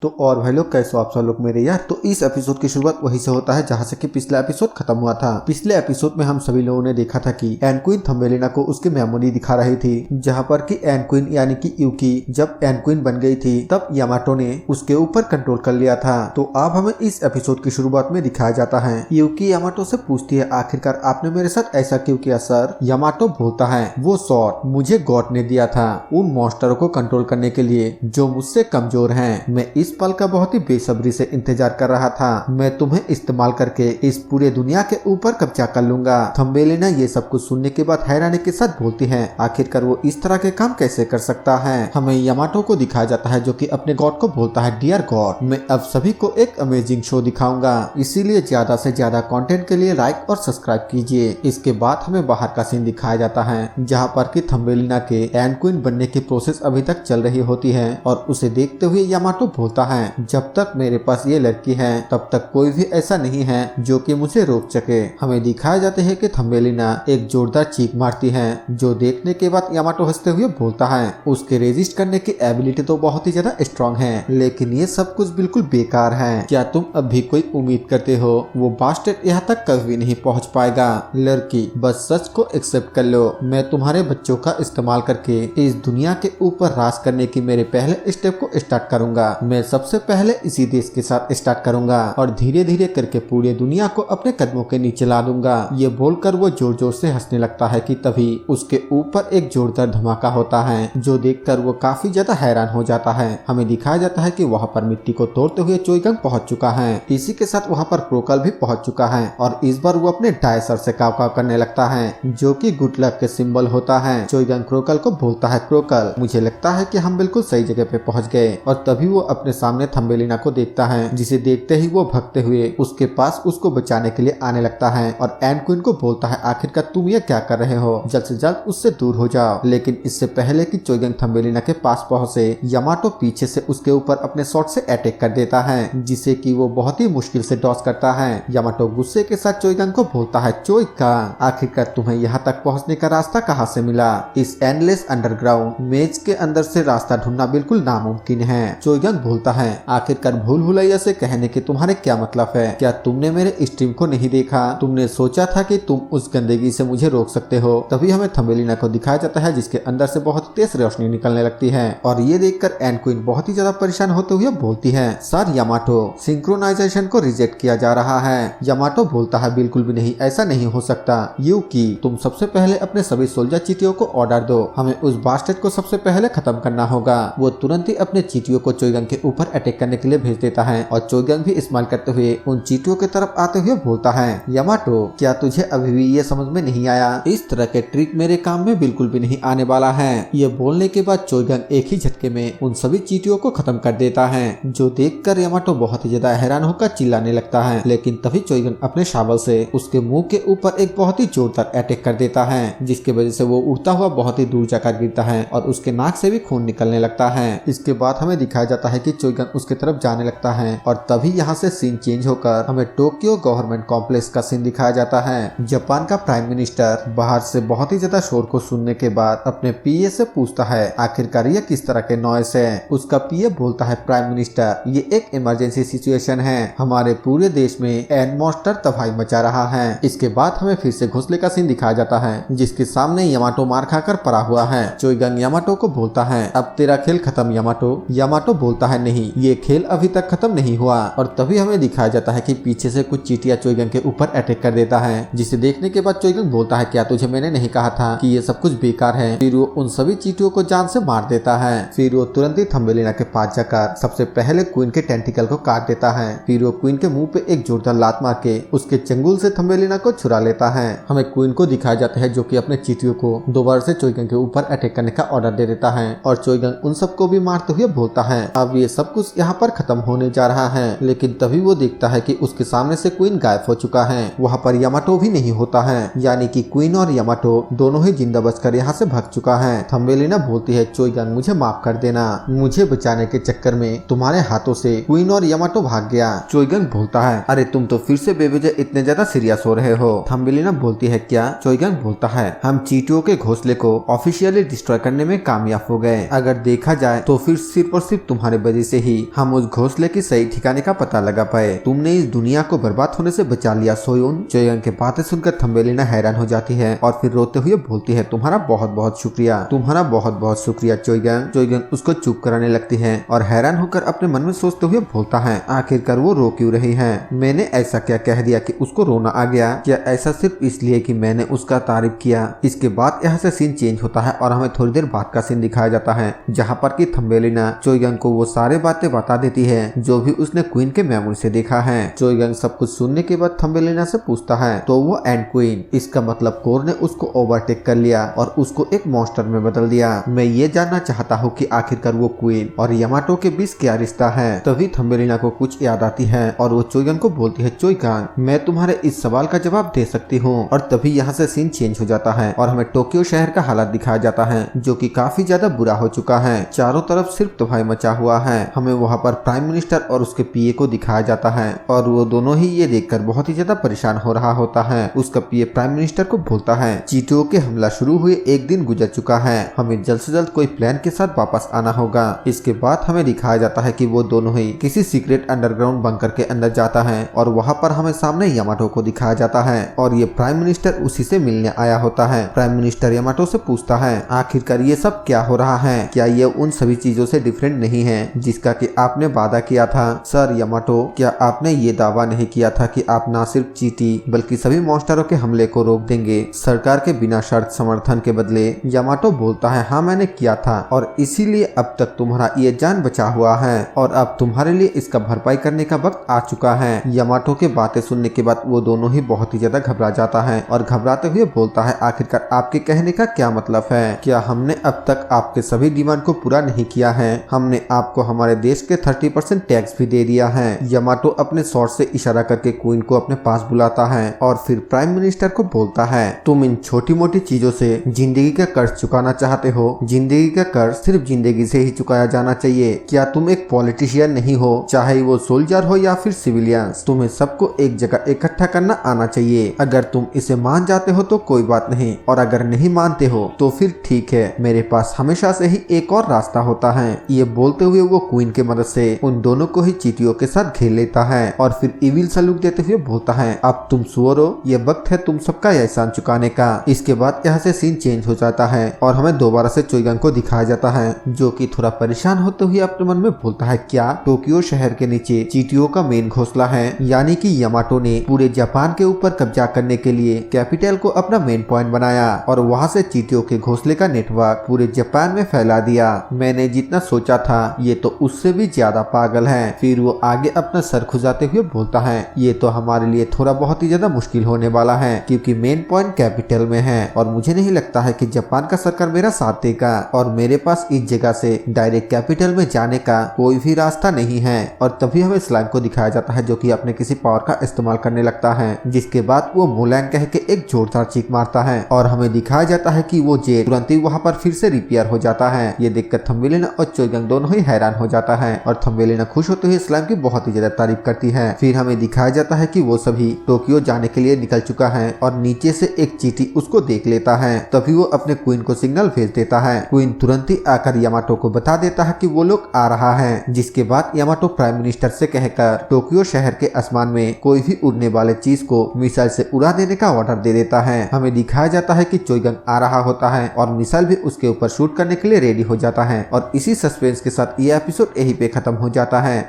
तो और भाई लोग कैसे हो आप सब लोग मेरे यार। तो इस एपिसोड की शुरुआत वहीं से होता है जहां से कि पिछला एपिसोड खत्म हुआ था। पिछले एपिसोड में हम सभी लोगों ने देखा था कि एन क्वीन थम्बेलिना को उसकी मेमोरी दिखा रही थी, जहां पर कि एन क्वीन यानी कि यूकी जब एन क्वीन बन गई थी तब यामाटो ने उसके ऊपर कंट्रोल कर लिया था। तो अब हमें इस एपिसोड की शुरुआत में दिखाया जाता है यूकी यामाटो से पूछती है आखिरकार आपने मेरे साथ ऐसा क्यों किया सर। यामाटो बोलता है वो शॉट मुझे गॉड ने दिया था उन मॉन्स्टरों को कंट्रोल करने के लिए जो मुझसे कमजोर हैं। मैं इस पल का बहुत ही बेसब्री से इंतजार कर रहा था। मैं तुम्हें इस्तेमाल करके इस पूरे दुनिया के ऊपर कब्जा कर लूंगा। थम्बेलिना ये सब कुछ सुनने के बाद हैरानी के साथ बोलती है आखिरकार वो इस तरह के काम कैसे कर सकता है। हमें यामाटो को दिखाया जाता है जो कि अपने गॉड को बोलता है डियर गॉड मैं अब सभी को एक अमेजिंग शो दिखाऊंगा, इसीलिए ज्यादा से ज्यादा कंटेंट के लिए लाइक और सब्सक्राइब कीजिए। इसके बाद हमें बाहर का सीन दिखाया जाता है जहाँ पर कि थम्बेलिना के एन क्वीन बनने की प्रोसेस अभी तक चल रही होती है और उसे देखते हुए यामाटो बोलता है जब तक मेरे पास ये लड़की है तब तक कोई भी ऐसा नहीं है जो कि मुझे रोक सके। हमें दिखाया जाते हैं कि थम्बेलिना एक जोरदार चीख मारती है जो देखने के बाद यामाटो हंसते हुए बोलता है उसके रेजिस्ट करने की एबिलिटी तो बहुत ही ज्यादा स्ट्रॉन्ग है, लेकिन ये सब कुछ बिल्कुल बेकार है। क्या तुम अब भी कोई उम्मीद करते हो वो बास्टर्ड यहाँ तक कभी नहीं पहुँच पाएगा। लड़की बस सच को एक्सेप्ट कर लो, मैं तुम्हारे बच्चों का इस्तेमाल करके इस दुनिया के ऊपर राज करने की मेरे पहले स्टेप को स्टार्ट करूंगा। मैं सबसे पहले इसी देश के साथ स्टार्ट करूंगा और धीरे धीरे करके पूरी दुनिया को अपने कदमों के नीचे ला दूंगा। ये बोलकर वो जोर जोर से हंसने लगता है कि तभी उसके ऊपर एक जोरदार धमाका होता है जो देखकर वो काफी ज्यादा हैरान हो जाता है। हमें दिखाया जाता है कि वहाँ पर मिट्टी को तोड़ते हुए चोइगंग पहुंच चुका है। इसी के साथ वहाँ पर क्रोकल भी पहुंच चुका है और इस बार वो अपने डायसर से काव काव करने लगता है जो कि गुड लक के सिंबल होता है। चोइगंग क्रोकल को बोलता है क्रोकल मुझे लगता है कि हम बिल्कुल सही जगह पे पहुंच गए। और तभी वो अपने सामने थम्बेलिना को देखता है जिसे देखते ही वो भगते हुए उसके पास उसको बचाने के लिए आने लगता है और एन क्वीन को बोलता है आखिरकार तुम ये क्या कर रहे हो, जल्द से जल्द उससे दूर हो जाओ। लेकिन इससे पहले कि चोइगंग थम्बेलिना के पास पहुंचे यामाटो पीछे से उसके ऊपर अपने शॉट से अटैक कर देता है जिसे कि वो बहुत ही मुश्किल से डॉज करता है। यामाटो गुस्से के साथ चोइगंग को बोलता है चोइगंग आखिरकार तुम्हें यहाँ तक पहुँचने का रास्ता कहाँ से मिला। इस एंडलेस अंडरग्राउंड मेज के अंदर से रास्ता ढूंढना बिल्कुल नामुमकिन है। चोइगंग बोलता है आखिरकार भूल भुलैया से कहने के तुम्हारे क्या मतलब है। क्या तुमने मेरे स्ट्रीम को नहीं देखा, तुमने सोचा था कि तुम उस गंदगी से मुझे रोक सकते हो। तभी हमें थम्बेलिना को दिखाया जाता है जिसके अंदर से बहुत तेज रोशनी निकलने लगती है और ये देखकर एन क्वीन बहुत ही ज्यादा परेशान होते हुए बोलती है सर यामाटो सिंक्रोनाइजेशन को रिजेक्ट किया जा रहा है। यामाटो बोलता है बिल्कुल भी नहीं, ऐसा नहीं हो सकता। यूकी तुम सबसे पहले अपने सभी सोल्जर चीटियों को ऑर्डर दो, हमें उस बास्टर्ड को सबसे पहले खत्म करना होगा। वो तुरंत ही अपने चीटियों को चोइगंग के ऊपर अटैक करने के लिए भेज देता है और चोइगंग भी इस्तेमाल करते हुए उन चीटियों की तरफ आते हुए बोलता है यामाटो क्या तुझे अभी भी ये समझ में नहीं आया, इस तरह के ट्रिक मेरे काम में बिल्कुल भी नहीं आने वाला है। ये बोलने के बाद चोइगंग एक ही झटके में उन सभी चीटियों को खत्म कर देता है जो देखकर यामाटो बहुत ही ज्यादा हैरान होकर चिल्लाने लगता है। लेकिन तभी चोइगंग अपने शावल से उसके मुंह के ऊपर एक बहुत ही जोरदार अटैक कर देता है जिसकी वजह से वो उड़ता हुआ बहुत ही दूर जाकर गिरता है और उसके नाक से भी खून निकलने लगता है। इसके बाद हमें दिखाया जाता है कि चोइगंग उसके तरफ जाने लगता है और तभी यहाँ से सीन चेंज होकर हमें टोक्यो गवर्नमेंट कॉम्प्लेक्स का सीन दिखाया जाता है। जापान का प्राइम मिनिस्टर बाहर से बहुत ही ज्यादा शोर को सुनने के बाद अपने पीए से पूछता है आखिरकार ये किस तरह के नॉइस है। उसका पीए बोलता है प्राइम मिनिस्टर ये एक इमरजेंसी सिचुएशन है, हमारे पूरे देश में एन मॉन्स्टर तबाही मचा रहा है। इसके बाद हमें फिर से घोंसले का सीन दिखाया जाता है जिसके सामने यामाटो मार खाकर पड़ा हुआ है। चोइगंग यामाटो को बोलता है अब तेरा खेल खत्म यामाटो। यामाटो बोलता है नहीं ये खेल अभी तक खत्म नहीं हुआ और तभी हमें दिखाया जाता है कि पीछे से कुछ चीटियां चोइगंग के ऊपर अटैक कर देता है जिसे देखने के बाद चोइगंग बोलता है क्या तुझे मैंने नहीं कहा था कि ये सब कुछ बेकार है। फिर वो उन सभी चीटियों को जान से मार देता है। फिर वो तुरंत ही थम्बेलिना के पास जाकर सबसे पहले क्वीन के टेंटिकल को काट देता है। फिर वो क्वीन के मुंह पे एक जोरदार लात मार के उसके चंगुल से थम्बेलिना को छुड़ा लेता है। हमें क्वीन को दिखाया जाता है जो कि अपने चीटियों को दोबारा से चोइगंग के ऊपर अटैक करने का ऑर्डर दे देता है और चोइगंग उन सबको भी मारते हुए बोलता है अब ये सब कुछ यहाँ पर खत्म होने जा रहा है। लेकिन तभी वो देखता है कि उसके सामने से क्वीन गायब हो चुका है। वहाँ पर यामाटो भी नहीं होता है, यानी कि क्वीन और यामाटो दोनों ही जिंदा बचकर यहाँ से भाग चुका है। थम्बेलिना बोलती है चोइगंग मुझे माफ कर देना, मुझे बचाने के चक्कर में तुम्हारे हाथों से क्वीन और यामाटो भाग गया। चोइगंग बोलता है अरे तुम तो फिर से बेवजह इतने ज्यादा सीरियस हो रहे हो। थम्बेलिना बोलती है क्या। चोइगंग बोलता है हम चीटियों के घोंसले को ऑफिशियली डिस्ट्रॉय करने में कामयाब हो गए। अगर देखा जाए तो फिर सिर्फ और सिर्फ तुम्हारे वजह से ही हम उस घोंसले की सही ठिकाने का पता लगा पाए। तुमने इस दुनिया को बर्बाद होने से बचा लिया सोयुन। चोयंग के बातें सुनकर थम्बेलिना हैरान हो जाती है और फिर रोते हुए बोलती है, तुम्हारा बहुत बहुत शुक्रिया, तुम्हारा बहुत बहुत शुक्रिया चोयंग। चोयंग उसको चुप कराने लगती है और हैरान होकर अपने मन में सोचते हुए बोलता है, आखिरकार वो रो क्यों रही है? मैंने ऐसा क्या कह दिया कि उसको रोना आ गया? क्या ऐसा सिर्फ इसलिए कि मैंने उसका तारीफ किया? इसके बाद यहाँ से सीन चेंज होता है और हमें थोड़ी देर बाद का सीन दिखाया जाता है, जहाँ पर कि थम्बेलिना चोयंग को वो सारे बातें बता देती है जो भी उसने क्वीन के मेमोरी से देखा है। चोयंग सब कुछ सुनने के बाद थम्बेलिना से पूछता है, तो वो एंड क्वीन, इसका मतलब कोर ने उसको ओवरटेक कर लिया और उसको एक मॉन्स्टर में बदल दिया। मैं ये जानना चाहता हूँ कि आखिरकार वो क्वीन और यामाटो के बीच क्या रिश्ता है। तभी थम्बेलिना को कुछ याद आती है और वो चोयंग को बोलती है, चोयंग मैं तुम्हारे इस सवाल का जवाब दे सकती हूँ। और तभी यहाँ से सीन चेंज हो जाता है और हमें टोक्यो शहर का हालत दिखाया जाता है जो कि काफी ज्यादा बुरा हो चुका है। चारों तरफ सिर्फ तबाही मचा हुआ है। हमें वहाँ पर प्राइम मिनिस्टर और उसके पीए को दिखाया जाता है और वो दोनों ही ये देखकर बहुत ही ज्यादा परेशान हो रहा होता है। उसका पीए प्राइम मिनिस्टर को बोलता है, चीटियों के हमला शुरू हुए एक दिन गुजर चुका है, हमें जल्द से जल्द कोई प्लान के साथ वापस आना होगा। इसके बाद हमें दिखाया जाता है कि वो दोनों ही किसी सीक्रेट अंडरग्राउंड बंकर के अंदर जाता है और वहाँ पर हमें सामने यामाटो को दिखाया जाता है और ये प्राइम मिनिस्टर उसी से मिलने आया होता है। प्राइम मिनिस्टर यामाटो से पूछता है, आखिरकार ये सब क्या हो रहा है? क्या ये उन सभी चीजों से डिफरेंट नहीं है जिसका कि आपने वादा किया था? सर यामाटो, क्या आपने ये दावा नहीं किया था कि आप न सिर्फ चीटी बल्कि सभी मॉन्स्टरों के हमले को रोक देंगे सरकार के बिना शर्त समर्थन के बदले? यामाटो बोलता है, हाँ मैंने किया था और इसीलिए अब तक तुम्हारा ये जान बचा हुआ है और अब तुम्हारे लिए इसका भरपाई करने का वक्त आ चुका है। यामाटो के बातें सुनने के बाद वो दोनों ही बहुत ही ज्यादा घबरा जाता है और घबराते हुए बोलता है, आखिरकार आपके कहने का क्या मतलब है? क्या हमने अब तक आपके सभी डिमांड को पूरा नहीं किया है? हमने आपको हमारे देश के 30% टैक्स भी दे दिया है। यामाटो अपने शॉर्ट से इशारा करके क्वीन को अपने पास बुलाता है और फिर प्राइम मिनिस्टर को बोलता है, तुम इन छोटी मोटी चीजों से जिंदगी का कर्ज चुकाना चाहते हो? जिंदगी का कर्ज सिर्फ जिंदगी से ही चुकाया जाना चाहिए। क्या तुम एक पॉलिटिशियन नहीं हो? चाहे वो सोल्जर हो या फिर सिविलियंस, तुम्हें सबको एक जगह इकट्ठा करना आना चाहिए। अगर तुम इसे मान जाते हो तो कोई बात नहीं और अगर नहीं मानते हो तो फिर ठीक है, मेरे पास हमेशा से ही एक और रास्ता होता है। ये बोलते हुए वो क्वीन के मदद से उन दोनों को ही चीटियों के साथ घेर लेता है और फिर इविल सलूक देते हुए बोलता है, अब तुम सुअर हो, ये वक्त है तुम सबका एहसान चुकाने का। इसके बाद यहाँ से सीन चेंज हो जाता है और हमें दोबारा से चोयंग को दिखाया जाता है जो कि थोड़ा परेशान होते हुए अपने मन में बोलता है, क्या टोक्यो शहर के नीचे चीटियों का मेन घोंसला है? यानी कि यामाटो ने पूरे जापान के ऊपर कब्जा करने के लिए कैपिटल को अपना मेन पॉइंट बनाया और वहाँ से चीटियों के घोंसले का नेटवर्क पूरे जापान में फैला दिया। मैंने जितना सोचा था ये तो उससे भी ज्यादा पागल है। फिर वो आगे अपना सर खुजाते हुए बोलता है, ये तो हमारे लिए थोड़ा बहुत ही ज्यादा मुश्किल होने वाला है क्योंकि मेन पॉइंट कैपिटल में है और मुझे नहीं लगता है कि जापान का सरकार मेरा साथ देगा और मेरे पास इस जगह से डायरेक्ट कैपिटल में जाने का कोई भी रास्ता नहीं है। और तभी हमें स्लाइम को दिखाया जाता है जो कि अपने किसी पावर का इस्तेमाल करने लगता है, जिसके बाद वो मुलैंग कह के एक जोरदार चीख मारता है और हमें दिखाया जाता है कि वो जेट तुरंत ही वहाँ पर फिर से रिपेयर हो जाता है। ये देखकर थम्बेलिना और चोयंग दोनों ही हैरान हो जाता है और थम्बेलिना खुश होते हुए स्लाइम की बहुत ही ज्यादा तारीफ करती है। फिर हमें दिखाया जाता है कि वो सभी टोक्यो जाने के लिए निकल चुका है और नीचे से एक चीटी उसको देख लेता है। तभी वो अपने क्वीन को सिग्नल भेज देता है। क्वीन तुरंत ही आकर यामाटो को बता देता है कि वो लोग आ रहा है, जिसके बाद यामाटो प्राइम मिनिस्टर से कहकर टोक्यो शहर के आसमान में कोई भी उड़ने वाले चीज को मिसाइल से उड़ा देने का ऑर्डर दे देता है। हमें दिखाया जाता है कि चोयंग आ रहा होता है और मिसाइल भी उसके ऊपर शूट करने के लिए रेडी हो जाता है और इसी सस्पेंस के साथ ये एपिसोड यहीं पे खत्म हो जाता है।